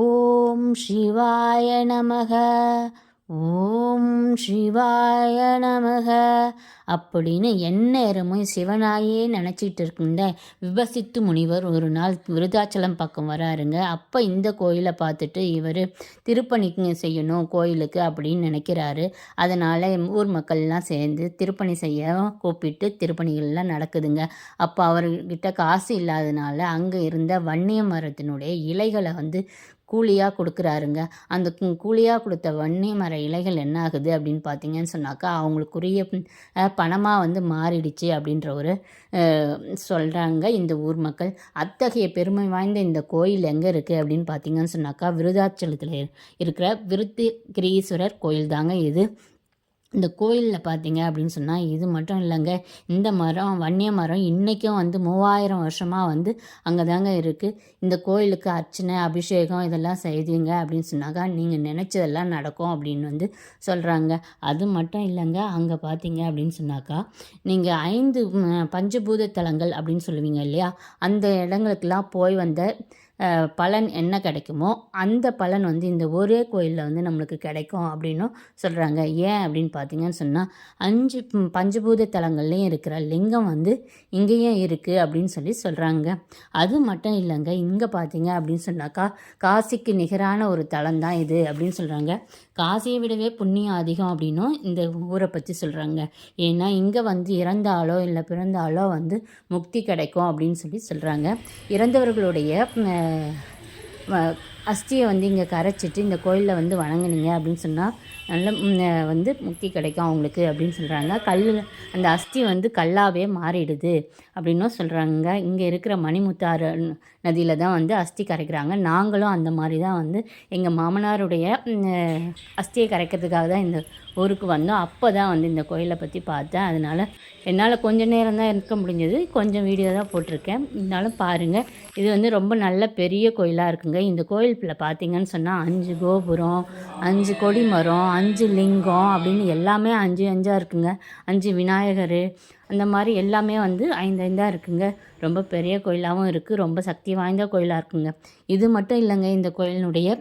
ஓம் சிவாய நமக, ஓம் சிவாய நமக அப்படின்னு எந்நேரமும் சிவனாயே நினச்சிட்டு இருக்கின்ற விபசித்து முனிவர் ஒரு நாள் விருதாச்சலம் பக்கம் வராருங்க. அப்போ இந்த கோயிலை பார்த்துட்டு இவர் திருப்பணி செய்யணும் கோயிலுக்கு அப்படின்னு நினைக்கிறாரு. அதனால் ஊர் மக்கள்லாம் சேர்ந்து திருப்பணி செய்ய கூப்பிட்டு திருப்பணிகள்லாம் நடக்குதுங்க. அப்போ அவர்கிட்ட காசு இல்லாதனால அங்கே இருந்த வன்னிய மரத்தினுடைய இலைகளை கூலியாக கொடுக்குறாருங்க. அந்த கூலியாக கொடுத்த வன்னிய மர இலைகள் என்ன ஆகுது அப்படின்னு பார்த்தீங்கன்னு சொன்னாக்கா அவங்களுக்குரிய பணமாக மாறிடுச்சு அப்படின்ற ஒரு சொல்கிறாங்க இந்த ஊர் மக்கள். அத்தகைய பெருமை வாய்ந்த இந்த கோயில் எங்கே இருக்குது அப்படின்னு பார்த்தீங்கன்னு சொன்னாக்கா விருதாச்சலத்தில் இருக்கிற விருத்திகிரீஸ்வரர் கோயில் தாங்க இது. இந்த கோயிலில் பார்த்தீங்க அப்படின்னு சொன்னால் இது மட்டும் இல்லைங்க, இந்த மரம் வன்னிய மரம் இன்றைக்கும் 3000 வருஷமாக அங்கே தாங்க இருக்குது. இந்த கோயிலுக்கு அர்ச்சனை அபிஷேகம் இதெல்லாம் செய்தீங்க அப்படின்னு சொன்னாக்கா நீங்கள் நினச்சதெல்லாம் நடக்கும் அப்படின்னு சொல்கிறாங்க. அது மட்டும் இல்லைங்க, அங்கே பார்த்தீங்க அப்படின்னு சொன்னாக்கா நீங்கள் 5 பஞ்சபூத தலங்கள் அப்படின்னு சொல்லுவீங்க இல்லையா, அந்த இடங்களுக்கெல்லாம் போய் வந்த பலன் என்ன கிடைக்குமோ அந்த பலன் இந்த ஒரே கோயிலில் நம்மளுக்கு கிடைக்கும் அப்படின்னும் சொல்கிறாங்க. ஏன் அப்படின்னு பார்த்தீங்கன்னு சொன்னால் 5 பஞ்சபூத தலங்கள்லேயும் இருக்கிற லிங்கம் இங்கேயும் இருக்குது அப்படின்னு சொல்கிறாங்க. அது மட்டும் இல்லைங்க, இங்கே பார்த்தீங்க அப்படின்னு சொன்னாக்கா காசிக்கு நிகரான ஒரு தலம் தான் இது அப்படின்னு சொல்கிறாங்க. காசியை விடவே புண்ணியம் அதிகம் அப்படின்னும் இந்த ஊரை பற்றி சொல்கிறாங்க. ஏன்னா இங்கே இறந்தாலோ இல்லை பிறந்தாலோ முக்தி கிடைக்கும் அப்படின்னு சொல்கிறாங்க. இறந்தவர்களுடைய அஸ்தியை இங்கே கரைச்சிட்டு இந்த கோயிலில் வணங்குனீங்க அப்படின்னு சொன்னால் நல்ல முக்தி கிடைக்கும் அவங்களுக்கு அப்படின்னு சொல்கிறாங்க. அந்த அஸ்தி கல்லாவே மாறிடுது அப்படின்னும் சொல்கிறாங்க. இங்கே இருக்கிற மணிமுத்தாறு நதியில் தான் அஸ்தி கரைக்கிறாங்க. நாங்களும் அந்த மாதிரி தான் எங்கள் மாமனாருடைய அஸ்தியை கரைக்கிறதுக்காக தான் இந்த ஊருக்கு வந்தோம். அப்போ தான் இந்த கோயிலை பற்றி பார்த்தேன். அதனால் என்னால் கொஞ்சம் நேரம் தான் இருக்க முடிஞ்சது, கொஞ்சம் வீடியோ தான் போட்டிருக்கேன். இருந்தாலும் பாருங்கள், இது ரொம்ப நல்ல பெரிய கோயிலாக இருக்குங்க. இந்த கோயிலில் பார்த்தீங்கன்னு சொன்னால் 5 கோபுரம், 5 கொடிமரம், 5 லிங்கம் அப்படின்னு எல்லாமே 5 5 இருக்குங்க. 5 விநாயகர் அந்த மாதிரி எல்லாமே 5 5 இருக்குங்க. ரொம்ப பெரிய கோயிலாகவும் இருக்குது, ரொம்ப சக்தி வாய்ந்த கோயிலாக இருக்குங்க. இது மட்டும் இல்லைங்க, இந்த கோயிலினுடைய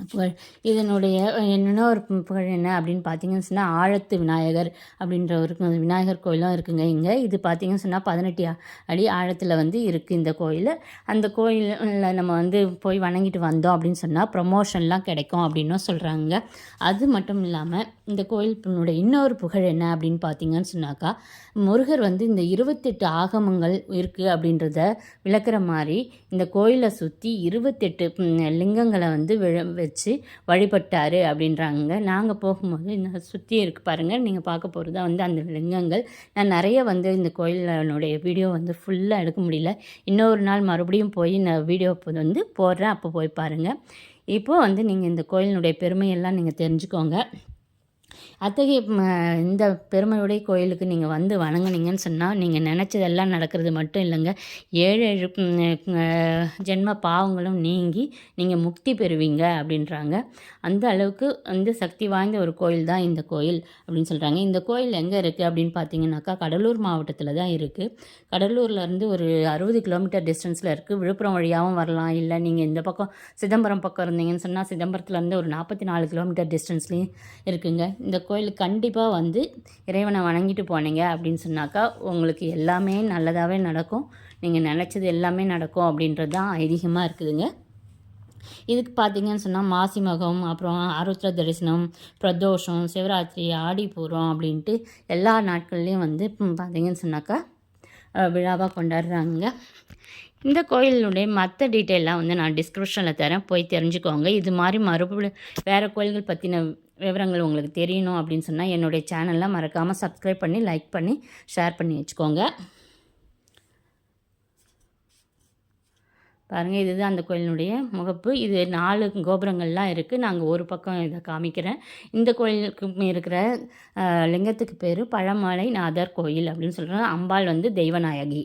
புகழ் இதனுடைய இன்னொரு புகழ் என்ன அப்படின்னு பார்த்தீங்கன்னு சொன்னால் ஆழத்து விநாயகர் அப்படின்ற ஒரு விநாயகர் கோயிலும் இருக்குங்க இங்கே. இது பார்த்தீங்கன்னு சொன்னால் 18 அடி ஆழத்தில் இருக்குது இந்த கோயில். அந்த கோயிலில் நம்ம போய் வணங்கிட்டு வந்தோம் அப்படின்னு சொன்னால் ப்ரமோஷன்லாம் கிடைக்கும் அப்படின்னும் சொல்கிறாங்க. அது மட்டும் இல்லாமல் இந்த கோயிலினுடைய இன்னொரு புகழ் என்ன அப்படின்னு பார்த்தீங்கன்னு சொன்னாக்கா முருகர் இந்த 28 ஆகமங்கள் இருக்குது அப்படின்றத விளக்குற மாதிரி இந்த கோயிலை சுற்றி 28 லிங்கங்களை வச்சு வழிபட்டார் அப்படின்றாங்க. நாங்கள் போகும்போது இந்த சுற்றி இருக்குது பாருங்கள், நீங்கள் பார்க்க போகிறது அந்த லிங்கங்கள். நான் நிறைய இந்த கோயிலினுடைய வீடியோ ஃபுல்லாக எடுக்க முடியல. இன்னொரு நாள் மறுபடியும் போய் நான் வீடியோ போடுறேன், அப்போ போய் பாருங்கள். இப்போது நீங்கள் இந்த கோயிலினுடைய பெருமையெல்லாம் நீங்கள் தெரிஞ்சுக்கோங்க. அத்தகைய இந்த பெருமையுடைய கோயிலுக்கு நீங்கள் வணங்குனீங்கன்னு சொன்னால் நீங்கள் நினச்சதெல்லாம் நடக்கிறது மட்டும் இல்லைங்க, 7 ஜென்ம பாவங்களும் நீங்கி நீங்கள் முக்தி பெறுவீங்க அப்படின்றாங்க. அந்த அளவுக்கு சக்தி வாய்ந்த ஒரு கோயில் தான் இந்த கோயில் அப்படின்னு சொல்கிறாங்க. இந்த கோயில் எங்கே இருக்குது அப்படின்னு பார்த்தீங்கன்னாக்கா கடலூர் மாவட்டத்தில் தான் இருக்குது. கடலூர்லேருந்து ஒரு 60 கிலோமீட்டர் டிஸ்டன்ஸில் இருக்குது. விழுப்புரம் வழியாகவும் வரலாம், இல்லை நீங்கள் இந்த பக்கம் சிதம்பரம் பக்கம் இருந்தீங்கன்னு சொன்னால் சிதம்பரத்துலேருந்து ஒரு 44 கிலோமீட்டர் டிஸ்டன்ஸ்லேயும் இருக்குங்க. இந்த கோயிலுக்கு கண்டிப்பாக இறைவனை வணங்கிட்டு போனீங்க அப்படின்னு சொன்னாக்கா உங்களுக்கு எல்லாமே நல்லதாகவே நடக்கும், நீங்கள் நினச்சது எல்லாமே நடக்கும் அப்படின்றது தான் ஐதீகமாக இருக்குதுங்க. இதுக்கு பார்த்தீங்கன்னு சொன்னால் மாசி மகம், அப்புறம் ஆருத்ர தரிசனம், பிரதோஷம், சிவராத்திரி, ஆடிப்பூரம் அப்படின்ட்டு எல்லா நாட்கள்லேயும் பார்த்தீங்கன்னு சொன்னாக்கா விழாவாக கொண்டாடுறாங்க. இந்த கோயிலுடைய மற்ற டீட்டெயிலாம் நான் டிஸ்கிரிப்ஷனில் தரேன், போய் தெரிஞ்சுக்கோங்க. இது மாதிரி மறுபடியும் வேறு கோயில்கள் பற்றின விவரங்கள் உங்களுக்கு தெரியணும் அப்படின்னு சொன்னால் என்னுடைய சேனலில் மறக்காமல் சப்ஸ்கிரைப் பண்ணி லைக் பண்ணி ஷேர் பண்ணி வச்சுக்கோங்க. பாருங்கள், இதுதான் அந்த கோயிலினுடைய முகப்பு. இது 4 கோபுரங்கள்லாம் இருக்குது. நாங்கள் ஒரு பக்கம் இதை காமிக்கிறேன். இந்த கோயிலுக்கு இருக்கிற லிங்கத்துக்கு பேர் பழமலை நாதர் கோயில் அப்படின்னு சொல்கிறாங்க. அம்பாள் தெய்வநாயகி.